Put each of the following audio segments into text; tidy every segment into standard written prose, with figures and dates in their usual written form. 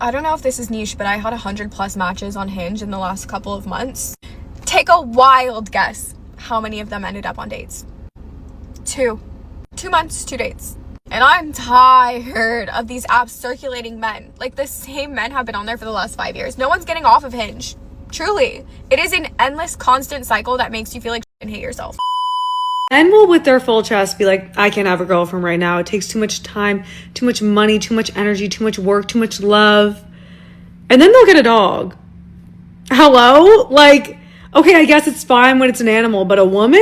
I don't know if this is niche, but I had 100+ matches on Hinge in the last couple of months. Take a wild guess how many of them ended up on dates. 2 months, 2 dates. And I'm tired of these apps circulating men. Like, the same men have been on there for the last 5 years. No one's getting off of Hinge. Truly. It is an endless, constant cycle that makes you feel like and hate yourself. Men will, with their full chest, be like, I can't have a girlfriend right now. It takes too much time, too much money, too much energy, too much work, too much love. And then they'll get a dog. Hello? Like, okay, I guess it's fine when it's an animal, but a woman?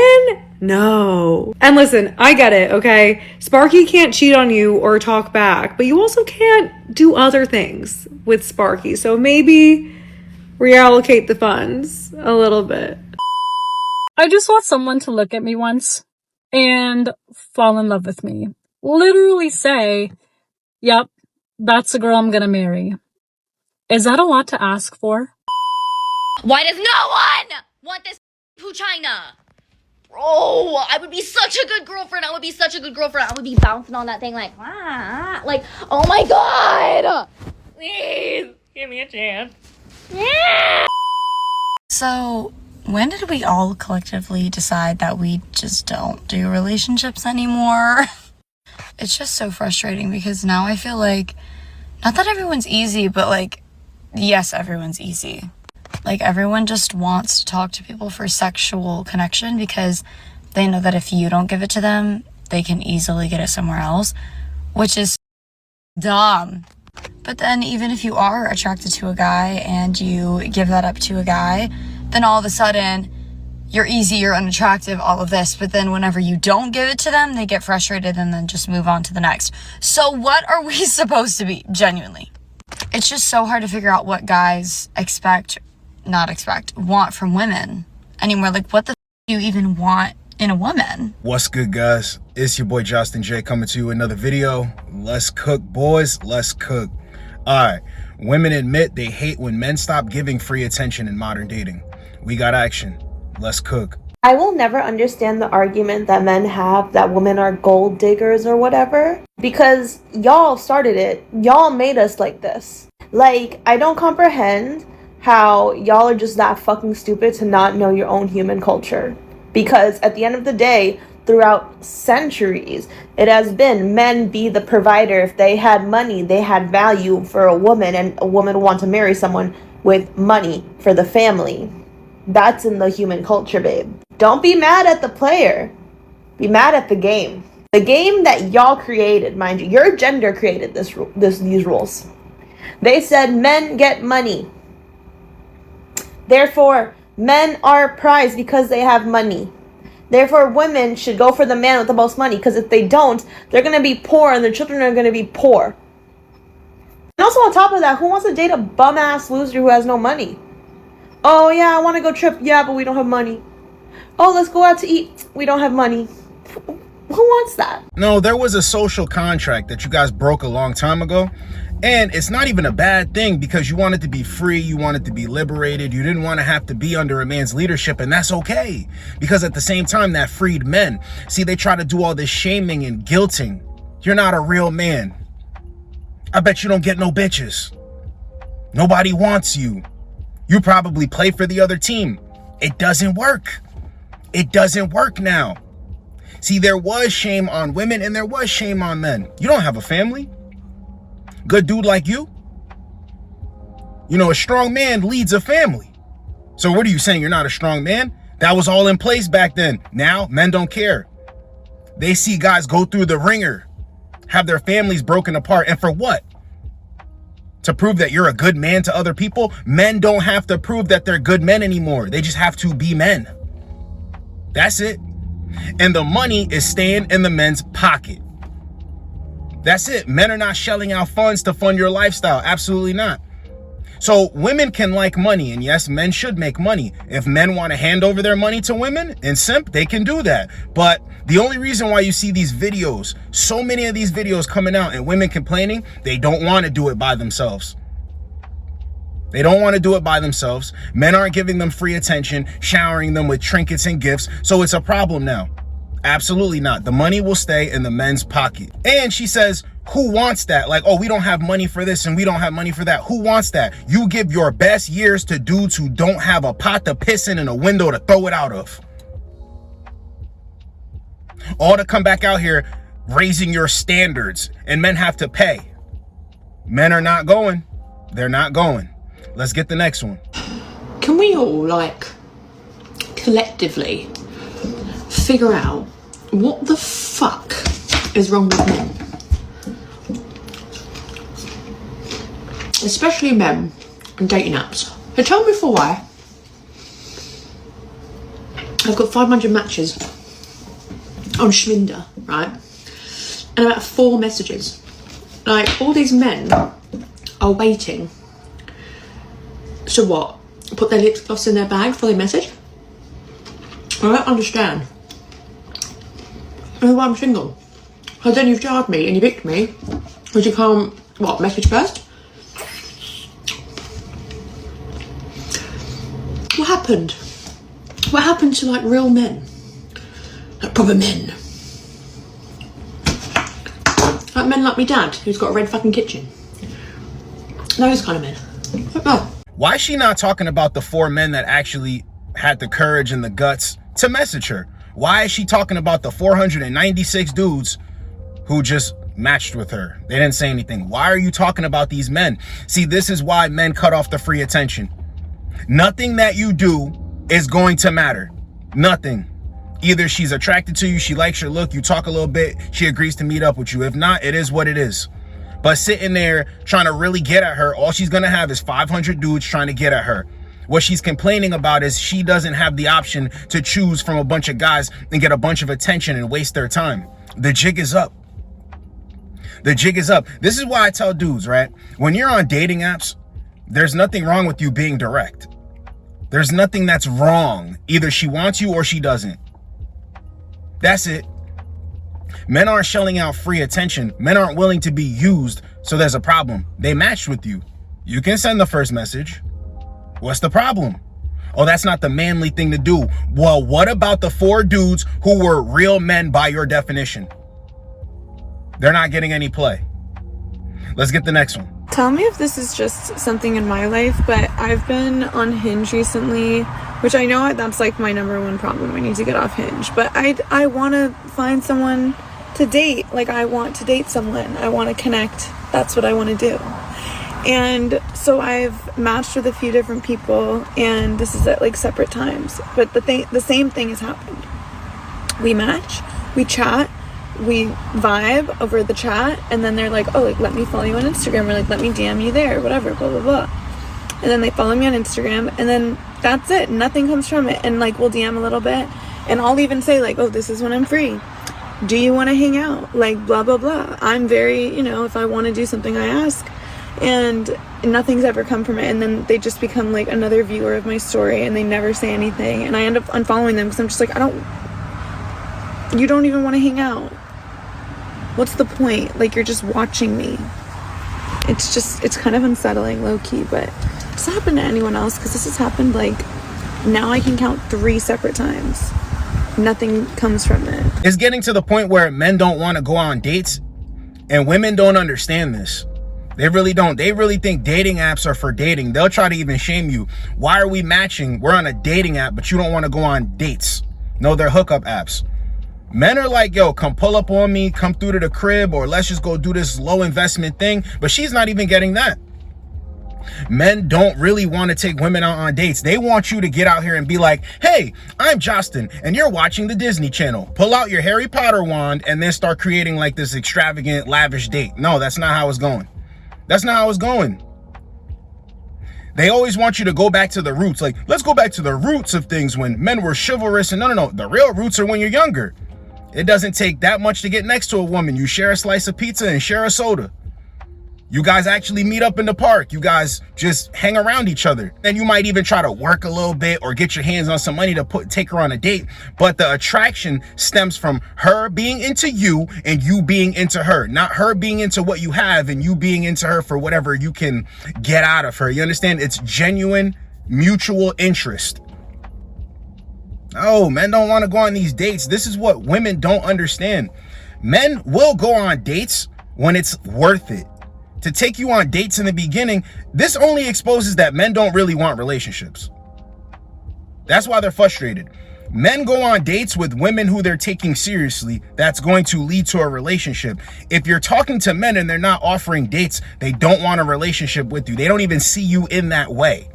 No. And listen, I get it, okay? Sparky can't cheat on you or talk back, but you also can't do other things with Sparky. So maybe reallocate the funds a little bit. I just want someone to look at me once and fall in love with me. Literally say, yep, that's the girl I'm gonna marry. Is that a lot to ask for? Why does no one want this China? Bro, I would be such a good girlfriend. I would be bouncing on that thing like, oh my god. Please, give me a chance. Yeah. So, when did we all collectively decide that we just don't do relationships anymore? It's just so frustrating because now I feel like, not that everyone's easy, but like, yes, everyone's easy. Like, everyone just wants to talk to people for sexual connection because they know that if you don't give it to them, they can easily get it somewhere else, which is dumb. But then even if you are attracted to a guy and you give that up to a guy, then all of a sudden you're easy, you're unattractive, all of this. But then whenever you don't give it to them, they get frustrated and then just move on to the next. So what are we supposed to be, genuinely? It's just so hard to figure out what guys want from women anymore. Like, what the do you even want in a woman? What's good, guys? It's your boy Josten J coming to you with another video. Let's cook, boys. Let's cook. All right. Women admit they hate when men stop giving free attention in modern dating. We got action. Let's cook. I will never understand the argument that men have that women are gold diggers or whatever, because y'all started it. Y'all made us like this. Like, I don't comprehend how y'all are just that fucking stupid to not know your own human culture. Because at the end of the day, throughout centuries, it has been men be the provider. If they had money, they had value for a woman, and a woman would want to marry someone with money for the family. That's in the human culture, babe. Don't be mad at the player. Be mad at the game. The game that y'all created, mind you. Your gender created these rules. They said men get money. Therefore, men are prized because they have money. Therefore, women should go for the man with the most money, because if they don't, they're going to be poor and their children are going to be poor. And also on top of that, who wants to date a bum-ass loser who has no money? Oh, yeah, I want to go trip. Yeah, but we don't have money. Oh, let's go out to eat. We don't have money. Who wants that? No, there was a social contract that you guys broke a long time ago. And it's not even a bad thing, because you wanted to be free. You wanted to be liberated. You didn't want to have to be under a man's leadership. And that's okay. Because at the same time, that freed men. See, they try to do all this shaming and guilting. You're not a real man. I bet you don't get no bitches. Nobody wants you. You probably play for the other team. It doesn't work. It doesn't work now. See, there was shame on women and there was shame on men. You don't have a family. Good dude like you. You know, a strong man leads a family. So what are you saying? You're not a strong man? That was all in place back then. Now, men don't care. They see guys go through the ringer, have their families broken apart. And for what? To prove that you're a good man to other people? Men don't have to prove that they're good men anymore. They just have to be men. That's it. And the money is staying in the men's pocket. That's it. Men are not shelling out funds to fund your lifestyle. Absolutely not. So women can like money, and yes, men should make money. If men want to hand over their money to women and simp, they can do that. But the only reason why you see these videos, so many of these videos coming out and women complaining, they don't want to do it by themselves. They don't want to do it by themselves. Men aren't giving them free attention, showering them with trinkets and gifts. So it's a problem now. Absolutely not. The money will stay in the men's pocket. And she says, Who wants that? Like, oh, we don't have money for this and we don't have money for that. Who wants that? You give your best years to dudes who don't have a pot to piss in and a window to throw it out of. All to come back out here raising your standards, and men have to pay. Men are not going. They're not going. Let's get the next one. Can we all, like, collectively figure out what the fuck is wrong with men? Especially men and dating apps. So tell me for why. I've got 500 matches on Schminder, right? And about 4 messages. Like, all these men are waiting. So what? Put their lip gloss in their bag for their message? I don't understand. That's why I'm single. Because then you've jarred me and you picked me. Because you can't, what, message first? What happened? What happened to, like, real men? Like, proper men. Like men like me dad, who's got a red fucking kitchen. Those kind of men. Oh. Why is she not talking about the 4 men that actually had the courage and the guts to message her? Why is she talking about the 496 dudes who just matched with her? They didn't say anything. Why are you talking about these men? See, this is why men cut off the free attention. Nothing that you do is going to matter. Nothing. Either she's attracted to you, she likes your look, you talk a little bit, she agrees to meet up with you. If not, it is what it is. But sitting there trying to really get at her, all she's gonna have is 500 dudes trying to get at her. What she's complaining about is she doesn't have the option to choose from a bunch of guys and get a bunch of attention and waste their time. The jig is up. The jig is up. This is why I tell dudes, right? When you're on dating apps, there's nothing wrong with you being direct. There's nothing that's wrong. Either she wants you or she doesn't. That's it. Men aren't shelling out free attention. Men aren't willing to be used, so there's a problem. They matched with you. You can send the first message. What's the problem? Oh, that's not the manly thing to do. Well, what about the 4 dudes who were real men by your definition? They're not getting any play. Let's get the next one. Tell me if this is just something in my life, but I've been on Hinge recently, which I know that's like my number one problem. I need to get off Hinge, but I want to find someone to date. Like, I want to date someone. I want to connect. That's what I want to do. And so I've matched with a few different people, and this is at like separate times, but the same thing has happened. We match, we chat, we vibe over the chat, and then they're like, oh, like, let me follow you on Instagram, or like, let me DM you there, whatever, blah blah blah. And then they follow me on Instagram, and then that's it. Nothing comes from it. And like, we'll DM a little bit, and I'll even say like, oh, this is when I'm free, do you want to hang out, like, blah blah blah. I'm very, if I want to do something, I ask, and nothing's ever come from it. And then they just become like another viewer of my story, and they never say anything, and I end up unfollowing them because I'm just like, you don't even want to hang out. What's the point? Like, you're just watching me. It's kind of unsettling, low-key. But does this happen to anyone else? Because this has happened, like, now I can count 3 separate times. Nothing comes from it. It's getting to the point where men don't want to go on dates, and women don't understand this. They really don't. They really think dating apps are for dating. They'll try to even shame you. Why are we matching? We're on a dating app, but you don't want to go on dates. No, they're hookup apps. Men are like, yo, come pull up on me, come through to the crib, or let's just go do this low investment thing. But she's not even getting that. Men don't really want to take women out on dates. They want you to get out here and be like, hey, I'm Josten, and you're watching the Disney Channel. Pull out your Harry Potter wand and then start creating like this extravagant, lavish date. No, that's not how it's going. That's not how it's going. They always want you to go back to the roots. Like, let's go back to the roots of things when men were chivalrous. And no. The real roots are when you're younger. It doesn't take that much to get next to a woman. You share a slice of pizza and share a soda. You guys actually meet up in the park. You guys just hang around each other. Then you might even try to work a little bit or get your hands on some money to take her on a date. But the attraction stems from her being into you and you being into her, not her being into what you have and you being into her for whatever you can get out of her. You understand? It's genuine mutual interest. Oh, men don't want to go on these dates. This is what women don't understand. Men will go on dates when it's worth it. To take you on dates in the beginning, this only exposes that men don't really want relationships. That's why they're frustrated. Men go on dates with women who they're taking seriously. That's going to lead to a relationship. If you're talking to men and they're not offering dates, they don't want a relationship with you. They don't even see you in that way.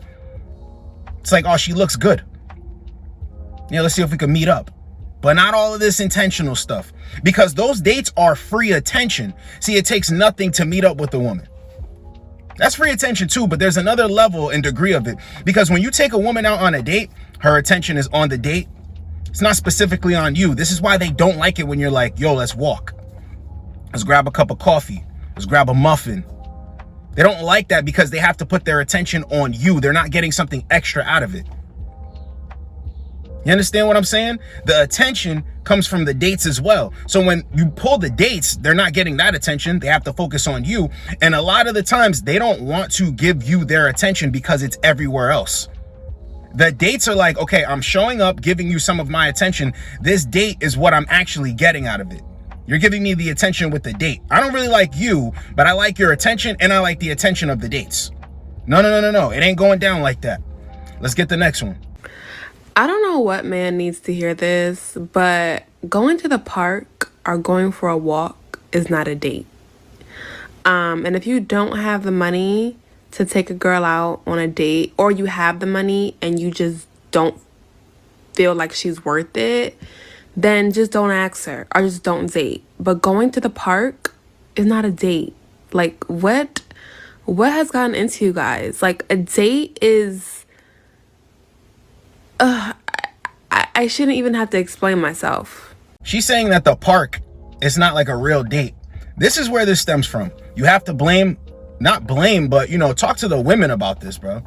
It's like, oh, she looks good. Yeah, let's see if we can meet up. But not all of this intentional stuff, because those dates are free attention. See, it takes nothing to meet up with a woman. That's free attention too, but there's another level and degree of it, because when you take a woman out on a date, her attention is on the date. It's not specifically on you. This is why they don't like it when you're like, yo, let's walk. Let's grab a cup of coffee. Let's grab a muffin. They don't like that because they have to put their attention on you. They're not getting something extra out of it. You understand what I'm saying? The attention comes from the dates as well. So when you pull the dates, they're not getting that attention. They have to focus on you. And a lot of the times they don't want to give you their attention because it's everywhere else. The dates are like, okay, I'm showing up, giving you some of my attention. This date is what I'm actually getting out of it. You're giving me the attention with the date. I don't really like you, but I like your attention and I like the attention of the dates. No. It ain't going down like that. Let's get the next one. I don't know what man needs to hear this, but going to the park or going for a walk is not a date. And if you don't have the money to take a girl out on a date, or you have the money and you just don't feel like she's worth it, then just don't ask her or just don't date. But going to the park is not a date. Like, what has gotten into you guys? Like, a date is... I shouldn't even have to explain myself. She's saying that the park is not like a real date. This is where this stems from. You have to not blame, but, talk to the women about this, bro.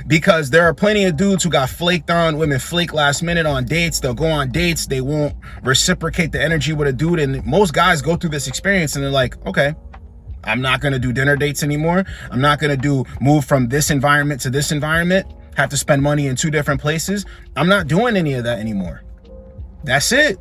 Because there are plenty of dudes who got flaked on. Women flake last minute on dates. They'll go on dates. They won't reciprocate the energy with a dude. And most guys go through this experience and they're like, okay, I'm not going to do dinner dates anymore. I'm not going to move from this environment to this environment. Have to spend money in 2 different places. I'm not doing any of that anymore. That's it.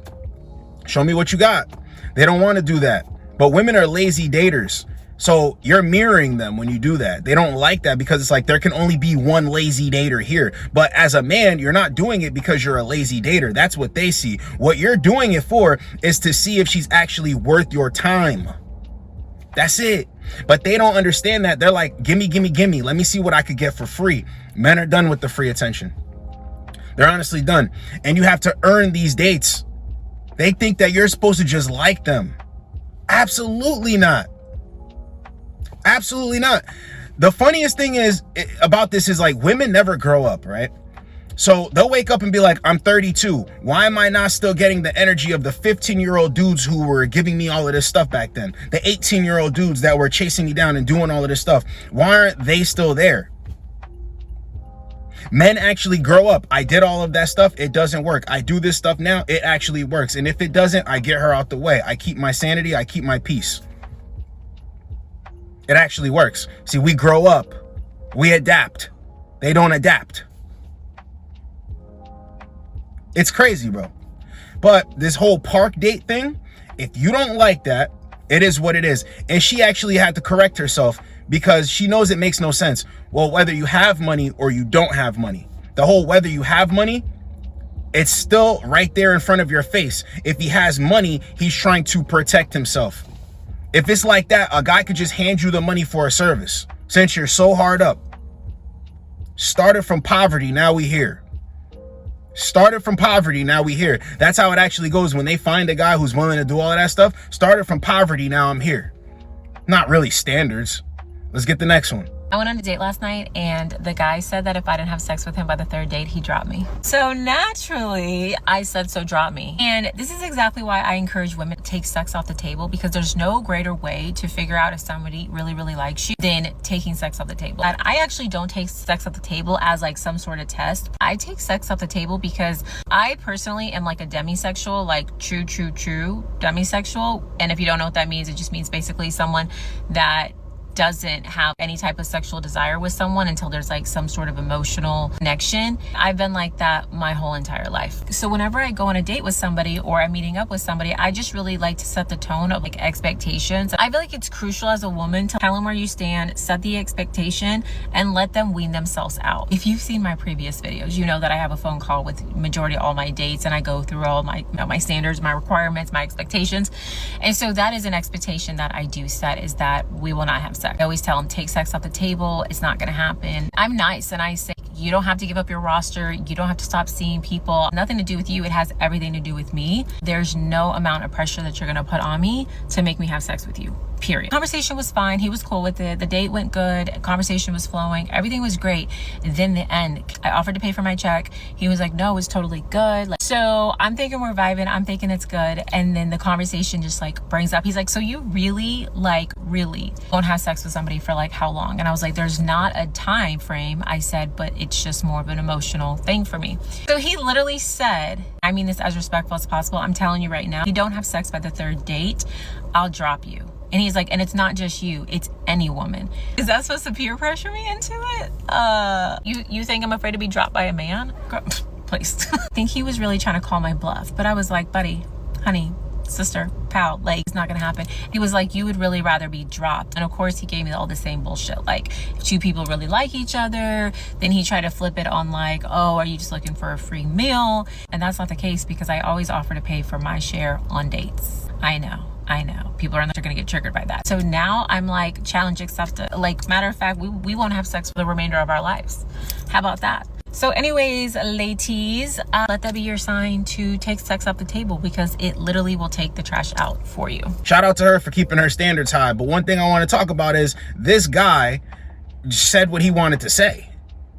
Show me what you got. They don't want to do that. But women are lazy daters. So you're mirroring them when you do that. They don't like that because it's like there can only be one lazy dater here. But as a man, you're not doing it because you're a lazy dater. That's what they see. What you're doing it for is to see if she's actually worth your time. That's it. But they don't understand that. They're like, gimme. Let me see what I could get for free. Men are done with the free attention. They're honestly done. And you have to earn these dates. They think that you're supposed to just like them. Absolutely not. Absolutely not. The funniest thing about this is like women never grow up, right? So they'll wake up and be like, I'm 32. Why am I not still getting the energy of the 15-year-old dudes who were giving me all of this stuff back then? The 18-year-old dudes that were chasing me down and doing all of this stuff. Why aren't they still there? Men actually grow up. I did all of that stuff. It doesn't work. I do this stuff now. It actually works. And if it doesn't, I get her out the way. I keep my sanity. I keep my peace. It actually works. See, we grow up. We adapt. They don't adapt. It's crazy, bro. But this whole park date thing, if you don't like that, it is what it is. And she actually had to correct herself because she knows it makes no sense. Well, whether you have money or you don't have money, the whole whether you have money, it's still right there in front of your face. If he has money, he's trying to protect himself. If it's like that, a guy could just hand you the money for a service. Since you're so hard up. Started from poverty, now we here. Started from poverty, now we here. That's how it actually goes when they find a guy who's willing to do all of that stuff. Started from poverty, now I'm here. Not really standards. Let's get the next one. I went on a date last night and the guy said that if I didn't have sex with him by the 3rd date, he'd drop me. So naturally, I said, so drop me. And this is exactly why I encourage women to take sex off the table, because there's no greater way to figure out if somebody really, really likes you than taking sex off the table. And I actually don't take sex off the table as like some sort of test. I take sex off the table because I personally am like a demisexual, like true demisexual. And if you don't know what that means, it just means basically someone that doesn't have any type of sexual desire with someone until there's like some sort of emotional connection. I've been like that my whole entire life. So whenever I go on a date with somebody or I'm meeting up with somebody, I just really like to set the tone of like expectations. I feel like it's crucial as a woman to tell them where you stand, set the expectation, and let them wean themselves out. If you've seen my previous videos, you know that I have a phone call with majority of all my dates, and I go through all my, you know, my standards, my requirements, my expectations. And so that is an expectation that I do set, is that we will not have sex. I always tell them, take sex off the table. It's not going to happen. I'm nice, and I say, you don't have to give up your roster. You don't have to stop seeing people. Nothing to do with you. It has everything to do with me. There's no amount of pressure that you're going to put on me to make me have sex with you. Period. Conversation was fine. He was cool with it. The date went good. Conversation was flowing. Everything was great. And then the end, I offered to pay for my check. He was like, no, it's totally good. Like, so I'm thinking we're vibing. I'm thinking it's good. And then the conversation just like brings up, he's like, so you really won't have sex with somebody for like how long? And I was like, there's not a time frame. I said, but it's just more of an emotional thing for me. So he literally said, I mean this as respectful as possible. I'm telling you right now, if you don't have sex by the third date, I'll drop you. And he's like, and it's not just you, it's any woman. Is that supposed to peer pressure me into it? You think I'm afraid to be dropped by a man? Girl, please. I think he was really trying to call my bluff, but I was like, buddy, honey, sister, pal, like, it's not gonna happen. He was like, you would really rather be dropped. And of course he gave me all the same bullshit, like two people really like each other. Then he tried to flip it on like, oh, are you just looking for a free meal? And that's not the case, because I always offer to pay for my share on dates. I know people are gonna get triggered by that. So now I'm like, challenge accepted. Like, matter of fact, we won't have sex for the remainder of our lives. How about that? So anyways, ladies, let that be your sign to take sex off the table, because it literally will take the trash out for you. Shout out to her for keeping her standards high. But one thing I want to talk about is this guy said what he wanted to say.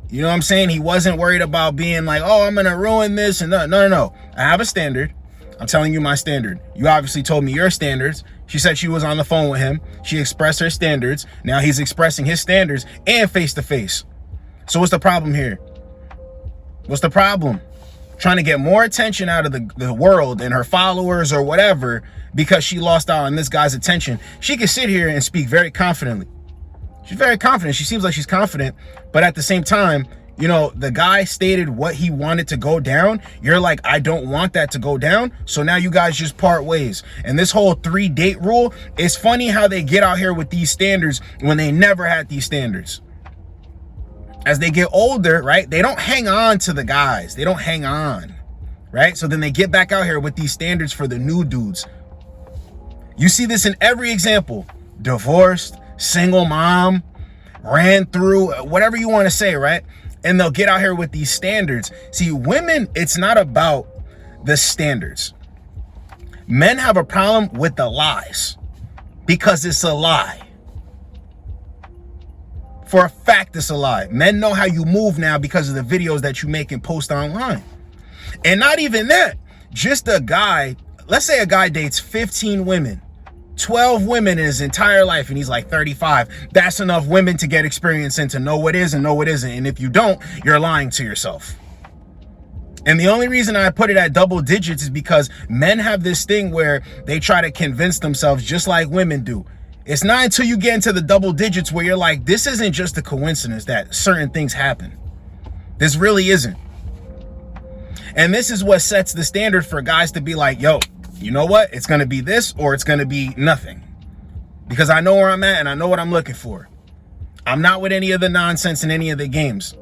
You know what I'm saying? He wasn't worried about being like, oh, I'm gonna ruin this. And no. I have a standard. I'm telling you my standard. You obviously told me your standards. She said she was on the phone with him. She expressed her standards. Now he's expressing his standards and face to face. So what's the problem here? What's the problem? Trying to get more attention out of the world and her followers or whatever because she lost out on this guy's attention. She can sit here and speak very confidently. She's very confident. She seems like she's confident, but at the same time, you know, the guy stated what he wanted to go down. You're like, I don't want that to go down. So now you guys just part ways. And this whole 3-date rule, it's funny how they get out here with these standards when they never had these standards. As they get older, right, they don't hang on to the guys. They don't hang on, right? So then they get back out here with these standards for the new dudes. You see this in every example. Divorced, single mom, ran through, whatever you want to say, right? And they'll get out here with these standards. See, women, it's not about the standards. Men have a problem with the lies because it's a lie. For a fact, it's a lie. Men know how you move now because of the videos that you make and post online. And not even that, just a guy, let's say a guy dates 15 women, 12 women in his entire life, and he's like 35. That's enough women to get experience and to know what is and know what isn't. And if you don't, you're lying to yourself. And the only reason I put it at double digits is because men have this thing where they try to convince themselves just like women do. It's not until you get into the double digits where you're like, this isn't just a coincidence that certain things happen. This really isn't. And this is what sets the standard for guys to be like, yo, you know what? It's going to be this or it's going to be nothing. Because I know where I'm at and I know what I'm looking for. I'm not with any of the nonsense in any of the games.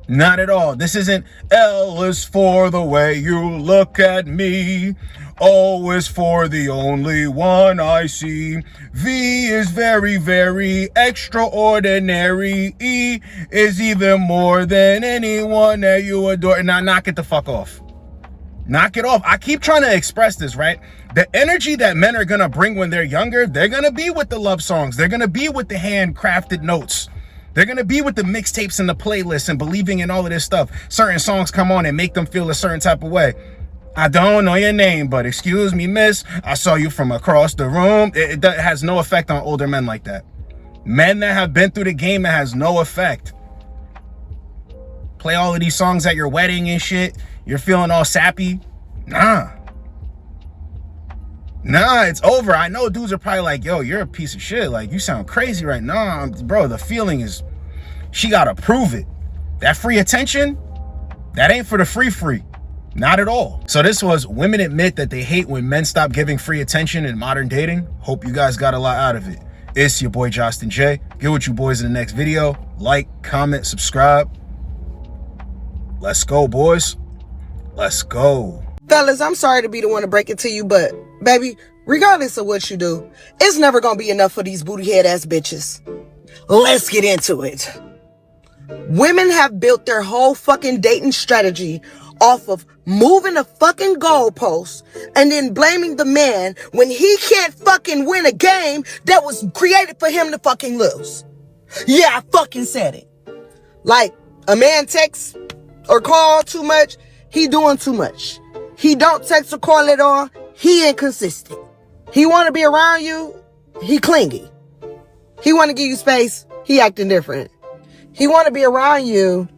Not at all. This isn't L is for the way you look at me. O is for the only one I see. V is very, very extraordinary. E is even more than anyone that you adore. Now knock it the fuck off. Knock it off. I keep trying to express this, right? The energy that men are going to bring when they're younger, they're going to be with the love songs. They're going to be with the handcrafted notes. They're going to be with the mixtapes and the playlists and believing in all of this stuff. Certain songs come on and make them feel a certain type of way. I don't know your name, but excuse me, miss. I saw you from across the room. It has no effect on older men like that. Men that have been through the game, it has no effect. Play all of these songs at your wedding and shit. You're feeling all sappy. Nah. Nah, it's over. I know dudes are probably like, yo, you're a piece of shit. Like, you sound crazy right now. Bro, the feeling is, she gotta prove it. That free attention, that ain't for the free. Not at all. So this was women admit that they hate when men stop giving free attention in modern dating. Hope you guys got a lot out of it. It's your boy Josten J. Get with you boys in the next video. Like, comment, subscribe. Let's go, boys. Let's go. Fellas, I'm sorry to be the one to break it to you, but baby, regardless of what you do, it's never gonna be enough for these booty head ass bitches. Let's get into it. Women have built their whole fucking dating strategy off of moving a fucking goalpost and then blaming the man when he can't fucking win a game that was created for him to fucking lose. Yeah, I fucking said it. Like, a man texts or call too much, he doing too much. He don't text or call at all, he inconsistent. He want to be around you, he clingy. He want to give you space, he acting different. He want to be around you,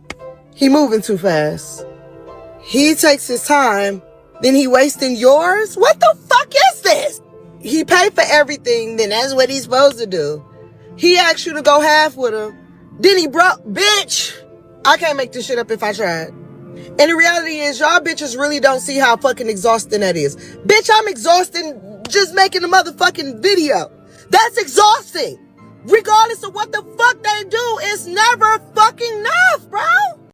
he moving too fast. He takes his time, then he wasting yours? What the fuck is this? He pay for everything, then that's what he's supposed to do. He asked you to go half with him, then he broke, bitch. I can't make this shit up if I tried. And the reality is, y'all bitches really don't see how fucking exhausting that is. Bitch, I'm exhausting just making a motherfucking video. That's exhausting. Regardless of what the fuck they do, it's never fucking enough, bro.